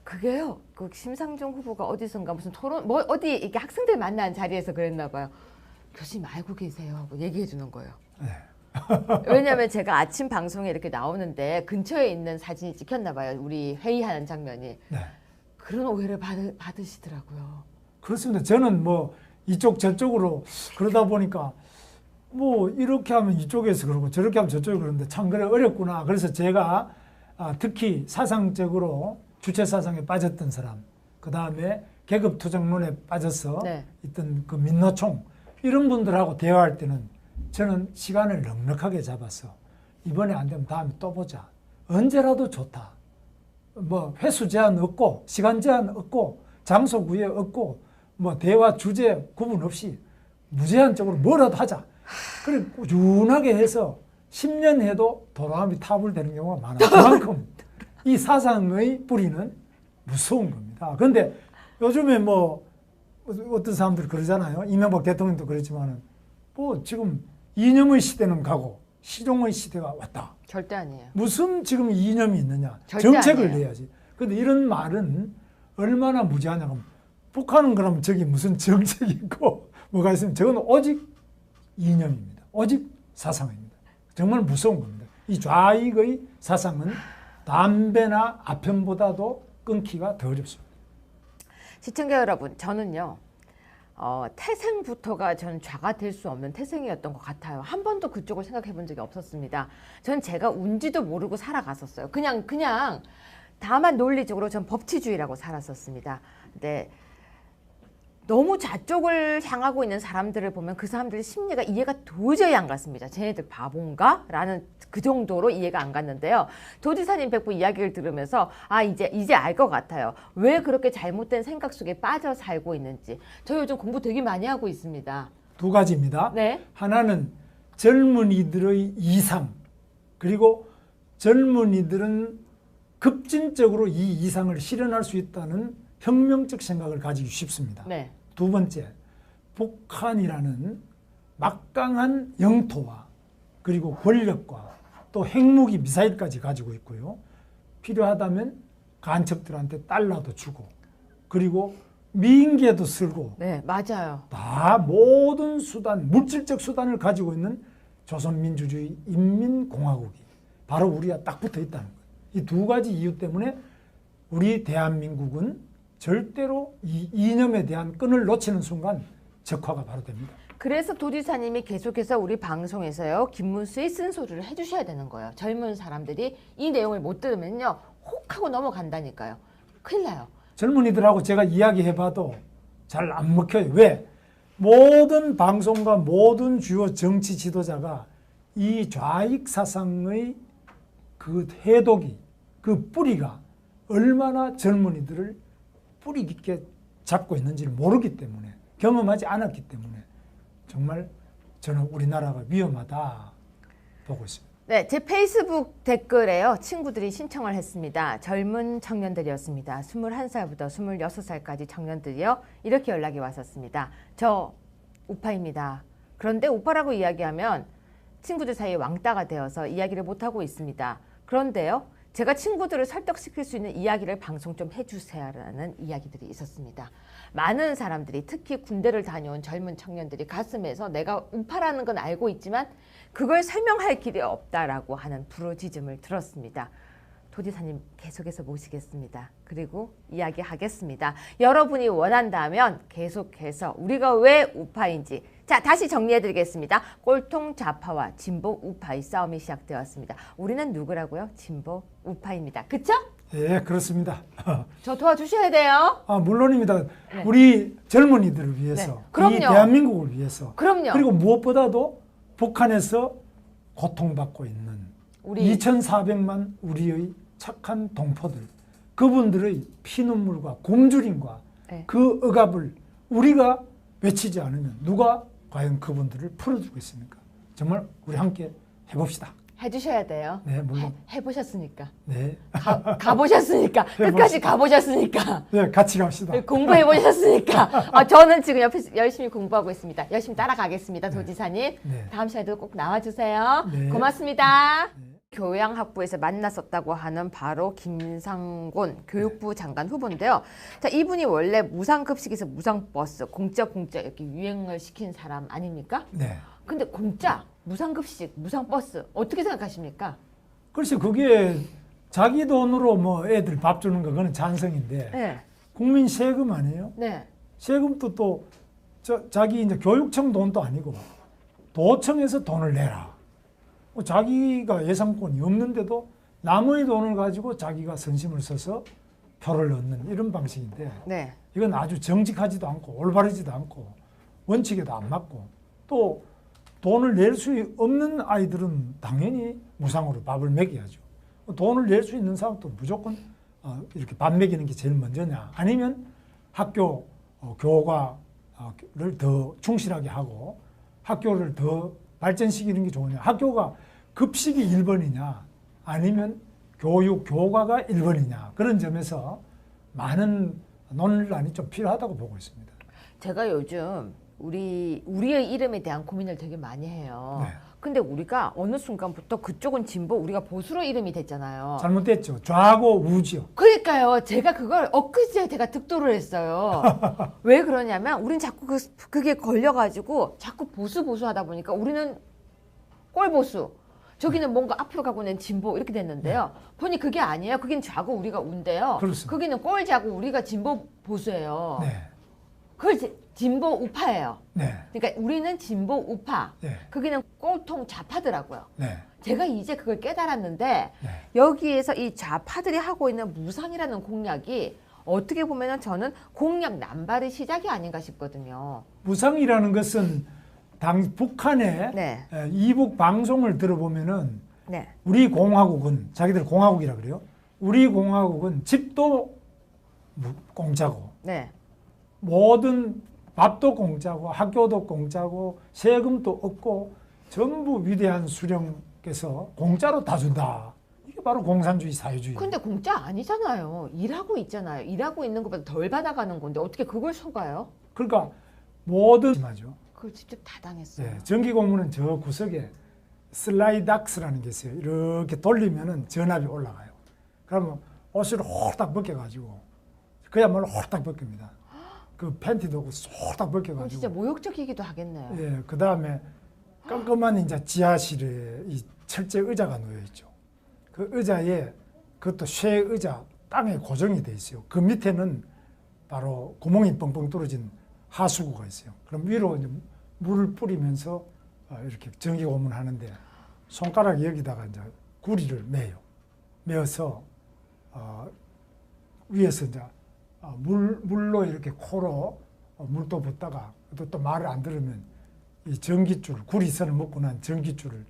그게요. 그 심상정 후보가 어디선가 무슨 토론 뭐 어디 이렇게 학생들 만난 자리에서 그랬나 봐요. 교수님 알고 계세요 하고 얘기해 주는 거예요. 네. 왜냐하면 제가 아침 방송에 이렇게 나오는데 근처에 있는 사진이 찍혔나 봐요. 우리 회의하는 장면이. 네. 그런 오해를 받으시더라고요. 그렇습니다. 저는 뭐 이쪽 저쪽으로 그러다 보니까 뭐 이렇게 하면 이쪽에서 그러고 저렇게 하면 저쪽에 그러는데 참 그래 어렵구나. 그래서 제가 특히 사상적으로 주체 사상에 빠졌던 사람, 그 다음에 계급 투쟁론에 빠져서 네. 있던 그 민노총 이런 분들하고 대화할 때는 저는 시간을 넉넉하게 잡아서 이번에 안 되면 다음에 또 보자. 언제라도 좋다. 뭐 횟수 제한 없고 시간 제한 없고 장소 구애 없고 뭐 대화 주제 구분 없이 무제한적으로 뭐라도 하자. 그리고 꾸준하게 해서 10년 해도 도로함이 타불되는 경우가 많아요. 그만큼 이 사상의 뿌리는 무서운 겁니다. 그런데 요즘에 뭐 어떤 사람들이 그러잖아요. 이명박 대통령도 그랬지만은 뭐 지금 이념의 시대는 가고 실용의 시대가 왔다. 절대 아니에요. 무슨 지금 이념이 있느냐. 절대 정책을 아니에요. 내야지. 그런데 이런 말은 얼마나 무지하냐면 북한은 그럼 저기 무슨 정책이 있고 뭐가 있으면 저건 오직 이념입니다. 오직 사상입니다. 정말 무서운 겁니다. 이 좌익의 사상은 담배나 아편보다도 끊기가 더 어렵습니다. 시청자 여러분, 저는요. 태생부터가 저는 좌가 될 수 없는 태생이었던 것 같아요. 한 번도 그쪽을 생각해 본 적이 없었습니다. 전 제가 운지도 모르고 살아갔었어요. 그냥 다만 논리적으로 전 법치주의라고 살았었습니다. 근데 너무 좌쪽을 향하고 있는 사람들을 보면 그 사람들의 심리가 이해가 도저히 안 갔습니다. 쟤네들 바본가? 라는 그 정도로 이해가 안 갔는데요. 도지사님 백부 이야기를 들으면서 이제 알 것 같아요. 왜 그렇게 잘못된 생각 속에 빠져 살고 있는지. 저 요즘 공부 되게 많이 하고 있습니다. 두 가지입니다. 네. 하나는 젊은이들의 이상, 그리고 젊은이들은 급진적으로 이 이상을 실현할 수 있다는 혁명적 생각을 가지기 쉽습니다. 네. 두 번째, 북한이라는 막강한 영토와 그리고 권력과 또 핵무기 미사일까지 가지고 있고요. 필요하다면 간첩들한테 달러도 주고 그리고 미인계도 쓰고 네, 맞아요. 다 모든 수단, 물질적 수단을 가지고 있는 조선민주주의 인민공화국이 바로 우리가 딱 붙어 있다는 거예요. 이 두 가지 이유 때문에 우리 대한민국은 절대로 이 이념에 대한 끈을 놓치는 순간 적화가 바로 됩니다. 그래서 도지사님이 계속해서 우리 방송에서요. 김문수의 쓴소리를 해주셔야 되는 거예요. 젊은 사람들이 이 내용을 못 들으면요. 혹 하고 넘어간다니까요. 큰일 나요. 젊은이들하고 제가 이야기해봐도 잘 안 먹혀요. 왜? 모든 방송과 모든 주요 정치 지도자가 이 좌익 사상의 그 해독이, 그 뿌리가 얼마나 젊은이들을 뿌리 깊게 잡고 있는지를 모르기 때문에, 경험하지 않았기 때문에 정말 저는 우리나라가 위험하다 보고 있습니다. 네, 제 페이스북 댓글에요. 친구들이 신청을 했습니다. 젊은 청년들이었습니다. 21살부터 26살까지 청년들이요. 이렇게 연락이 왔었습니다. 저 우파입니다. 그런데 우파라고 이야기하면 친구들 사이에 왕따가 되어서 이야기를 못하고 있습니다. 그런데요. 제가 친구들을 설득시킬 수 있는 이야기를 방송 좀 해주세요라는 이야기들이 있었습니다. 많은 사람들이 특히 군대를 다녀온 젊은 청년들이 가슴에서 내가 우파라는 건 알고 있지만 그걸 설명할 길이 없다라고 하는 부르짖음을 들었습니다. 도지사님 계속해서 모시겠습니다. 그리고 이야기하겠습니다. 여러분이 원한다면 계속해서 우리가 왜 우파인지 자 다시 정리해드리겠습니다. 꼴통 좌파와 진보 우파의 싸움이 시작되었습니다. 우리는 누구라고요? 진보 우파입니다. 그쵸? 예, 그렇습니다. 저 도와주셔야 돼요. 물론입니다. 네. 우리 젊은이들을 위해서, 네. 그럼요. 이 대한민국을 위해서, 그럼요. 그리고 무엇보다도 북한에서 고통받고 있는 우리 2,400만 우리의 착한 동포들, 그분들의 피눈물과 굶주림과 네. 그 억압을 우리가 외치지 않으면 누가 과연 그분들을 풀어주겠습니까? 정말 우리 함께 해봅시다. 해주셔야 돼요. 네, 물론. 해보셨으니까. 네, 가보셨으니까. 끝까지 가보셨으니까. 네, 같이 갑시다. 공부해보셨으니까. 저는 지금 옆에서 열심히 공부하고 있습니다. 열심히 따라가겠습니다, 도지사님. 네. 다음 시간에도 꼭 나와주세요. 네. 고맙습니다. 교양학부에서 만났었다고 하는 바로 김상곤 교육부 장관 후보인데요. 자, 이분이 원래 무상급식에서 무상버스, 공짜 이렇게 유행을 시킨 사람 아닙니까? 네. 근데 공짜, 무상급식, 무상버스 어떻게 생각하십니까? 글쎄 그게 자기 돈으로 뭐 애들 밥 주는 거 그건 찬성인데 네. 국민 세금 아니에요? 네. 세금도 또 자기 이제 교육청 돈도 아니고 도청에서 돈을 내라. 자기가 예산권이 없는데도 남의 돈을 가지고 자기가 선심을 써서 표를 얻는 이런 방식인데 네. 이건 아주 정직하지도 않고 올바르지도 않고 원칙에도 안 맞고 또 돈을 낼 수 없는 아이들은 당연히 무상으로 밥을 먹여야죠. 돈을 낼 수 있는 사람도 무조건 이렇게 밥 먹이는 게 제일 먼저냐 아니면 학교 교과를 더 충실하게 하고 학교를 더 발전시키는 게 좋으냐. 학교가 급식이 1번이냐 아니면 교과가 1번이냐. 그런 점에서 많은 논란이 좀 필요하다고 보고 있습니다. 제가 요즘 우리의 이름에 대한 고민을 되게 많이 해요. 네. 근데 우리가 어느 순간부터 그쪽은 진보, 우리가 보수로 이름이 됐잖아요. 잘못됐죠. 좌고 우지요. 그러니까요. 제가 그걸 엊그제 제가 득도를 했어요. 왜 그러냐면 우린 자꾸 그게 걸려가지고 자꾸 보수 하다 보니까 우리는 꼴보수. 저기는 뭔가 앞으로 가고 있는 진보 이렇게 됐는데요. 보니 그게 아니에요. 그긴 좌고 우리가 우인데요. 그렇습니다. 거기는 꼴자고 우리가 진보 보수예요. 네. 그걸 진보 우파예요. 네. 그러니까 우리는 진보 우파. 네. 거기는 꼴통 좌파더라고요. 네. 제가 이제 그걸 깨달았는데 네. 여기에서 이 좌파들이 하고 있는 무상이라는 공약이 어떻게 보면은 저는 공약 남발의 시작이 아닌가 싶거든요. 무상이라는 것은 북한의 네. 이북 방송을 들어보면은 네. 우리 공화국은 자기들 공화국이라 그래요. 우리 공화국은 집도 공짜고 네. 모든 밥도 공짜고 학교도 공짜고 세금도 없고 전부 위대한 수령께서 공짜로 다 준다. 이게 바로 공산주의 사회주의. 근데 공짜 아니잖아요. 일하고 있잖아요. 일하고 있는 것보다 덜 받아가는 건데 어떻게 그걸 속아요? 그러니까 모든 맞죠. 그걸 직접 다 당했어요. 네, 전기 고무는 저 구석에 슬라이닥스라는 게 있어요. 이렇게 돌리면은 전압이 올라가요. 그러면 옷을 홀딱 벗겨가지고 그야말로 홀딱 벗깁니다. 그 팬티도 홀딱 그럼 벗겨가지고. 진짜 모욕적이기도 하겠네요. 예, 그 다음에 깜깜한 이제 지하실에 이 철제 의자가 놓여 있죠. 그 의자에 그것도 쇠 의자 땅에 고정이 돼 있어요. 그 밑에는 바로 구멍이 뻥뻥 뚫어진 하수구가 있어요. 그럼 위로 이제 물을 뿌리면서 이렇게 전기 고문하는데 손가락 여기다가 이제 구리를 매요. 매어서 위에서 이제 물로 이렇게 코로 물도 붓다가 또 말을 안 들으면 이 전기줄 구리선을 먹고 난 전기줄을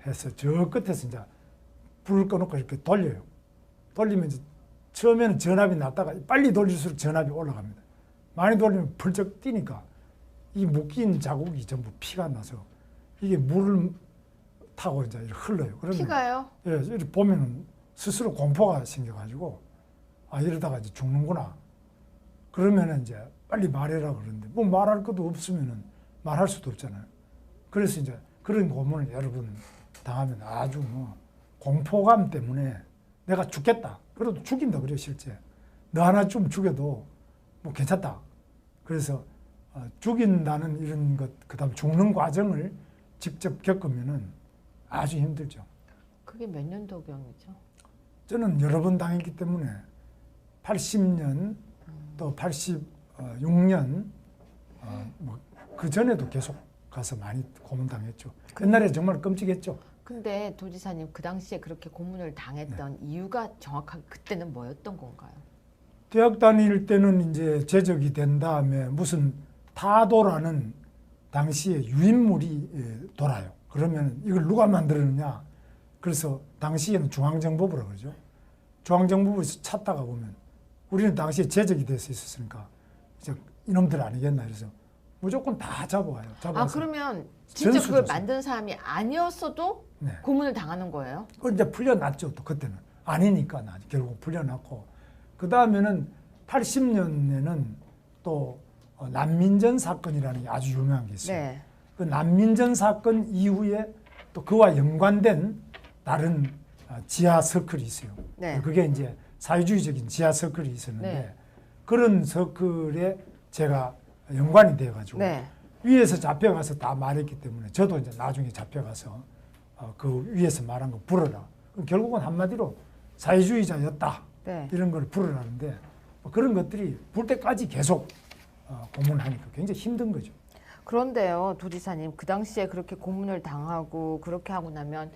해서 저 끝에서 이제 불을 꺼놓고 이렇게 돌려요. 돌리면 이제 처음에는 전압이 낮다가 빨리 돌릴수록 전압이 올라갑니다. 많이 돌리면 펄쩍 뛰니까 이 묶인 자국이 전부 피가 나서 이게 물을 타고 이제 이렇게 흘러요. 그러면 피가요? 예, 이렇게 보면은 스스로 공포가 생겨가지고 이러다가 이제 죽는구나. 그러면은 이제 빨리 말해라 그러는데 뭐 말할 것도 없으면은 말할 수도 없잖아요. 그래서 이제 그런 고문을 여러 번 당하면 아주 뭐 공포감 때문에 내가 죽겠다. 그래도 죽인다 그래요 실제. 너 하나 좀 죽여도 뭐 괜찮다. 그래서 죽인다는 이런 것, 그다음 죽는 과정을 직접 겪으면은 아주 힘들죠. 그게 몇 년도경이죠? 저는 여러 번 당했기 때문에 80년 또 86년 그 전에도 계속 가서 많이 고문당했죠. 옛날에 정말 끔찍했죠. 근데 도지사님 그 당시에 그렇게 고문을 당했던 이유가 정확하게 그때는 뭐였던 건가요? 대학 다닐 때는 이제 제적이 된 다음에 무슨 타도라는 당시에 유인물이 돌아요. 그러면 이걸 누가 만들었느냐? 그래서 당시에는 중앙정보부라고 그러죠. 중앙정부에서 찾다가 보면 우리는 당시에 제적이 돼서 있었으니까 이제 이놈들 아니겠나 그래서 무조건 다 잡아와요. 아, 잡아와서 그러면 진짜 그걸 전수조사. 만든 사람이 아니었어도 네. 고문을 당하는 거예요? 그걸 이제 풀려났죠. 또 그때는 아니니까 결국 풀려났고 그 다음에는 80년에는 또 난민전 사건이라는 게 아주 유명한 게 있어요. 네. 그 난민전 사건 이후에 또 그와 연관된 다른 지하 서클이 있어요. 네. 그게 이제 사회주의적인 지하 서클이 있었는데 네. 그런 서클에 제가 연관이 돼가지고 네. 위에서 잡혀가서 다 말했기 때문에 저도 이제 나중에 잡혀가서 그 위에서 말한 거 불어라. 결국은 한마디로 사회주의자였다. 네. 이런 걸 불어라는데 그런 것들이 불 때까지 계속 고문하니까 굉장히 힘든 거죠. 그런데요, 도지사님, 그 당시에 그렇게 고문을 당하고 그렇게 하고 나면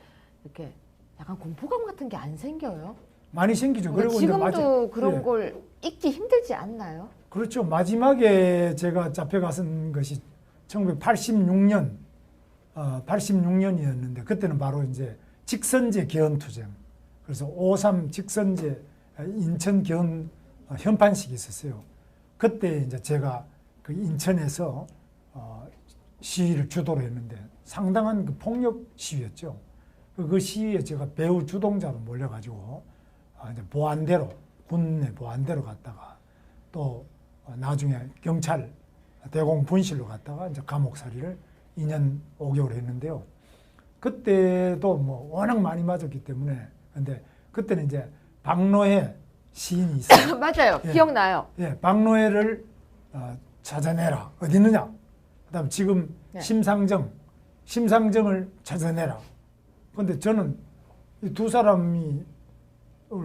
이렇게 약간 공포감 같은 게 안 생겨요? 많이 생기죠. 그러니까 그리고 지금도 그런 예. 걸 잊기 힘들지 않나요? 그렇죠. 마지막에 제가 잡혀갔은 것이 1986년, 86년이었는데 그때는 바로 이제 직선제 개헌투쟁. 그래서 5.3 직선제 인천 개헌 현판식이 있었어요. 그때 이제 제가 그 인천에서 시위를 주도를 했는데 상당한 그 폭력 시위였죠. 그 시위에 제가 배후 주동자로 몰려가지고 이제 보안대로 군내 보안대로 갔다가 또 나중에 경찰 대공 분실로 갔다가 이제 감옥살이를 2년 5개월 했는데요. 그때도 뭐 워낙 많이 맞았기 때문에 근데 그때는 이제 박노해 시인이 있어요. 맞아요. 예. 기억나요. 예, 박노해를 찾아내라. 어디 있느냐? 그다음 지금 네. 심상정을 찾아내라. 근데 저는 이 두 사람이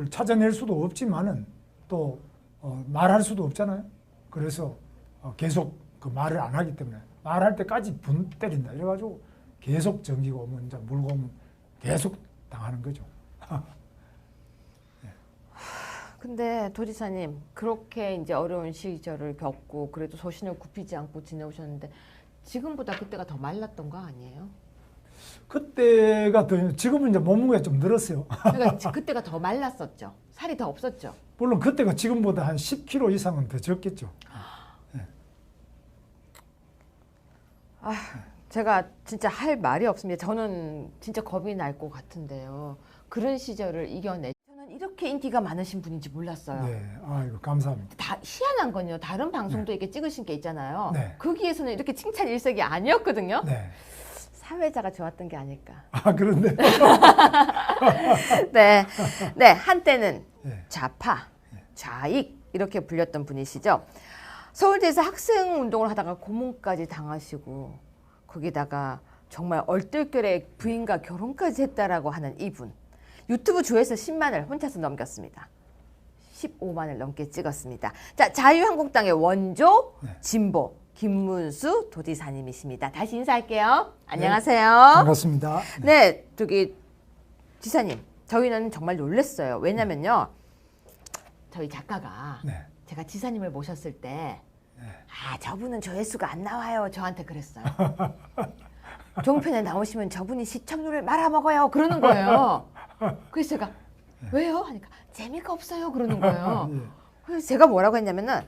찾아낼 수도 없지만은 또 말할 수도 없잖아요. 그래서 계속 그 말을 안 하기 때문에 말할 때까지 분 때린다. 이래가지고 계속 전기가 오면 이제 물고 오면 계속 당하는 거죠. 근데 도지사님, 그렇게 이제 어려운 시절을 겪고 그래도 소신을 굽히지 않고 지내오셨는데 지금보다 그때가 더 말랐던 거 아니에요? 그때가 더 지금은 이제 몸무게가 좀 늘었어요. 그러니까 그때가 더 말랐었죠. 살이 더 없었죠. 물론 그때가 지금보다 한 10kg 이상은 더 적겠죠. 제가 진짜 할 말이 없습니다. 저는 진짜 겁이 날 것 같은데요. 그런 시절을 이겨내. 저는 이렇게 인기가 많으신 분인지 몰랐어요. 네, 아이고 감사합니다. 다 희한한 건요. 다른 방송도 이렇게 찍으신 게 있잖아요. 네. 거기에서는 이렇게 칭찬 일색이 아니었거든요. 네. 사회자가 좋았던 게 아닐까. 그런데 네, 네 한때는 네. 좌파, 좌익 이렇게 불렸던 분이시죠. 서울대에서 학생 운동을 하다가 고문까지 당하시고 거기다가 정말 얼떨결에 부인과 결혼까지 했다라고 하는 이분. 유튜브 조회수 10만을 혼자서 넘겼습니다. 15만을 넘게 찍었습니다. 자, 자유한국당의 원조 네. 진보 김문수 도지사님이십니다. 다시 인사할게요. 안녕하세요. 반갑습니다. 네, 저기 지사님, 저희는 정말 놀랐어요. 왜냐면요, 저희 작가가 네. 제가 지사님을 모셨을 때, 저분은 조회수가 안 나와요. 저한테 그랬어요. 종편에 나오시면 저분이 시청률을 말아먹어요. 그러는 거예요. 그래서 제가 왜요? 하니까 재미가 없어요. 그러는 거예요. 예. 그래서 제가 뭐라고 했냐면은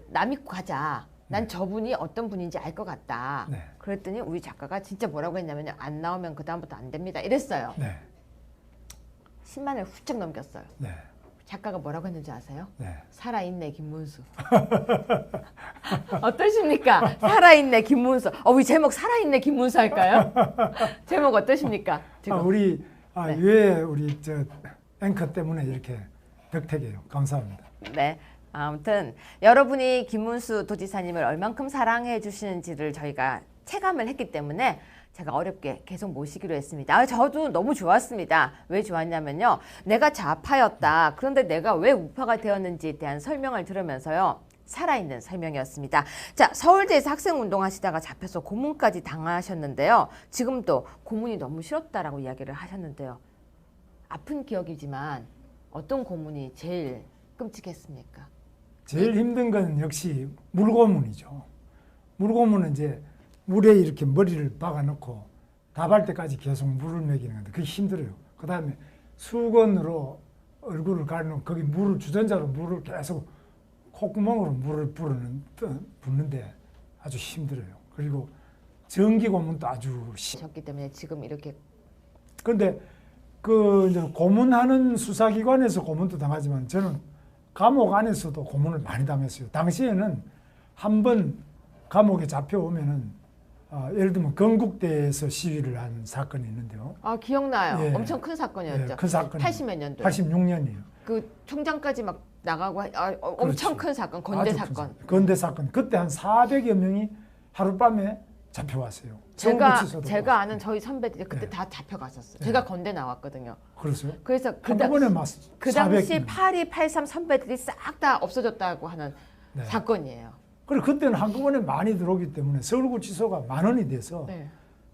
남 믿고 가자. 난 저분이 어떤 분인지 알 것 같다. 네. 그랬더니 우리 작가가 진짜 뭐라고 했냐면요. 안 나오면 그다음부터 안 됩니다. 이랬어요. 네. 10만을 훌쩍 넘겼어요. 네. 작가가 뭐라고 했는지 아세요? 네. 살아있네 김문수. 어떠십니까? 살아있네 김문수. 우리 제목 살아있네 김문수 할까요? 제목 어떠십니까? 지금. 네. 왜 우리 저 앵커 때문에 이렇게 덕택해요. 감사합니다. 네. 아무튼 여러분이 김문수 도지사님을 얼만큼 사랑해 주시는지를 저희가 체감을 했기 때문에 제가 어렵게 계속 모시기로 했습니다. 저도 너무 좋았습니다. 왜 좋았냐면요. 내가 좌파였다. 그런데 내가 왜 우파가 되었는지에 대한 설명을 들으면서요. 살아있는 설명이었습니다. 자, 서울대에서 학생운동 하시다가 잡혀서 고문까지 당하셨는데요. 지금도 고문이 너무 싫었다라고 이야기를 하셨는데요. 아픈 기억이지만 어떤 고문이 제일 끔찍했습니까? 제일 힘든 건 역시 물고문이죠. 물고문은 이제 물에 이렇게 머리를 박아놓고 답할 때까지 계속 물을 먹이는 건데 그게 힘들어요. 그 다음에 수건으로 얼굴을 가리는 거기 물을 주전자로 물을 계속 콧구멍으로 물을 붓는데 아주 힘들어요. 그리고 전기 고문도 아주 셨기 때문에 지금 이렇게 그런데 그 이제 고문하는 수사기관에서 고문도 당하지만 저는 감옥 안에서도 고문을 많이 당했어요. 당시에는 한번 감옥에 잡혀오면은 예를 들면 건국대에서 시위를 한 사건이 있는데요. 아 기억나요. 예. 엄청 큰 사건이었죠. 예, 그 사건이 80몇 년도. 86년이에요. 그 총장까지 막 나가고 엄청 그렇죠. 큰 사건, 건대 아주 사건. 큰 건대 사건. 그때 한 400여 명이 하룻밤에 잡혀왔어요. 서울구치소도 제가 아는 저희 선배들이 그때 네. 다 잡혀갔었어요. 네. 제가 건대 나왔거든요. 그랬어요? 그래서 한꺼번에 막 그 당시 400 명. 82, 83 선배들이 싹 다 없어졌다고 하는 네. 사건이에요. 그리고 그때는 한꺼번에 많이 들어오기 때문에 서울구치소가 10,000원이 돼서 네.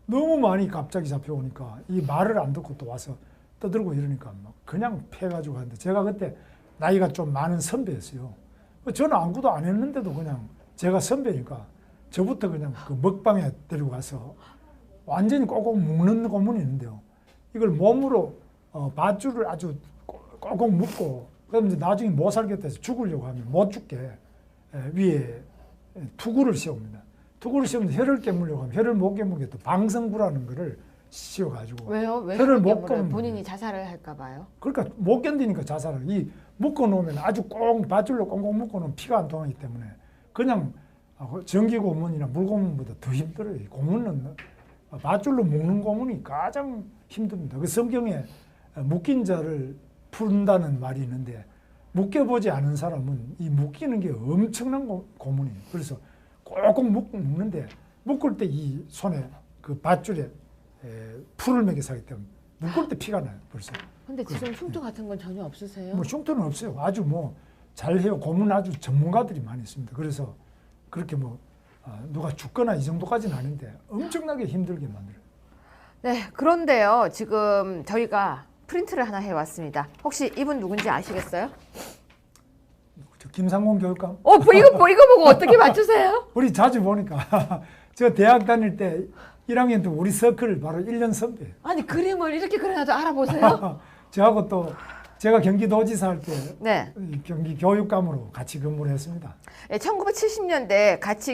너무 많이 갑자기 잡혀오니까 이 말을 안 듣고 또 와서 떠들고 이러니까 막 그냥 패가지고 하는데 제가 그때 나이가 좀 많은 선배였어요. 저는 아무것도 안 했는데도 그냥 제가 선배니까 저부터 그냥 그 먹방에 데리고 가서 완전히 꼭꼭 묶는 고문이 있는데요. 이걸 몸으로 밧줄을 아주 꼭꼭 묶고 그다음에 이제 나중에 못 살겠다 해서 죽으려고 하면 못 죽게 위에 투구를 씌웁니다. 투구를 씌우면 혀를 깨물려고 하면 혀를 못 깨물게 또 방성구라는 거를 씌워가지고 왜요? 왜 혀를 그렇게 못 물어요? 깨물면 본인이 자살을 할까 봐요. 그러니까 못 견디니까 자살을 이 묶어놓으면 아주 꼭 밧줄로 꽁꽁 묶어놓으면 피가 안 통하기 때문에 그냥 전기 고문이나 물 고문보다 더 힘들어요. 이 고문은 밧줄로 묶는 고문이 가장 힘듭니다. 그 성경에 묶인 자를 푼다는 말이 있는데 묶여보지 않은 사람은 이 묶이는 게 엄청난 고문이에요. 그래서 꼭꼭 묶는데 묶을 때 이 손에 그 밧줄에 풀을 매겨서 하기 때문에 묶을 때 피가 나요. 벌써. 근데 지금 흉터 같은 건 전혀 없으세요? 뭐 흉터는 없어요. 아주 뭐 잘해요. 고문 아주 전문가들이 많이 있습니다. 그래서 그렇게 뭐 누가 죽거나 이 정도까지는 아닌데 엄청나게 힘들게 만들어요. 네, 그런데요. 지금 저희가 프린트를 하나 해왔습니다. 혹시 이분 누군지 아시겠어요? 저 김상곤 교육감 이거 보고 어떻게 맞추세요? 우리 자주 보니까 저 대학 다닐 때 1학년 때 우리 서클 바로 1년 선배예요. 아니 그림을 이렇게 그려놔도 알아보세요? 저하고 또 제가 경기도지사 할 때 네. 경기 교육감으로 같이 근무를 했습니다. 네, 1970년대 같이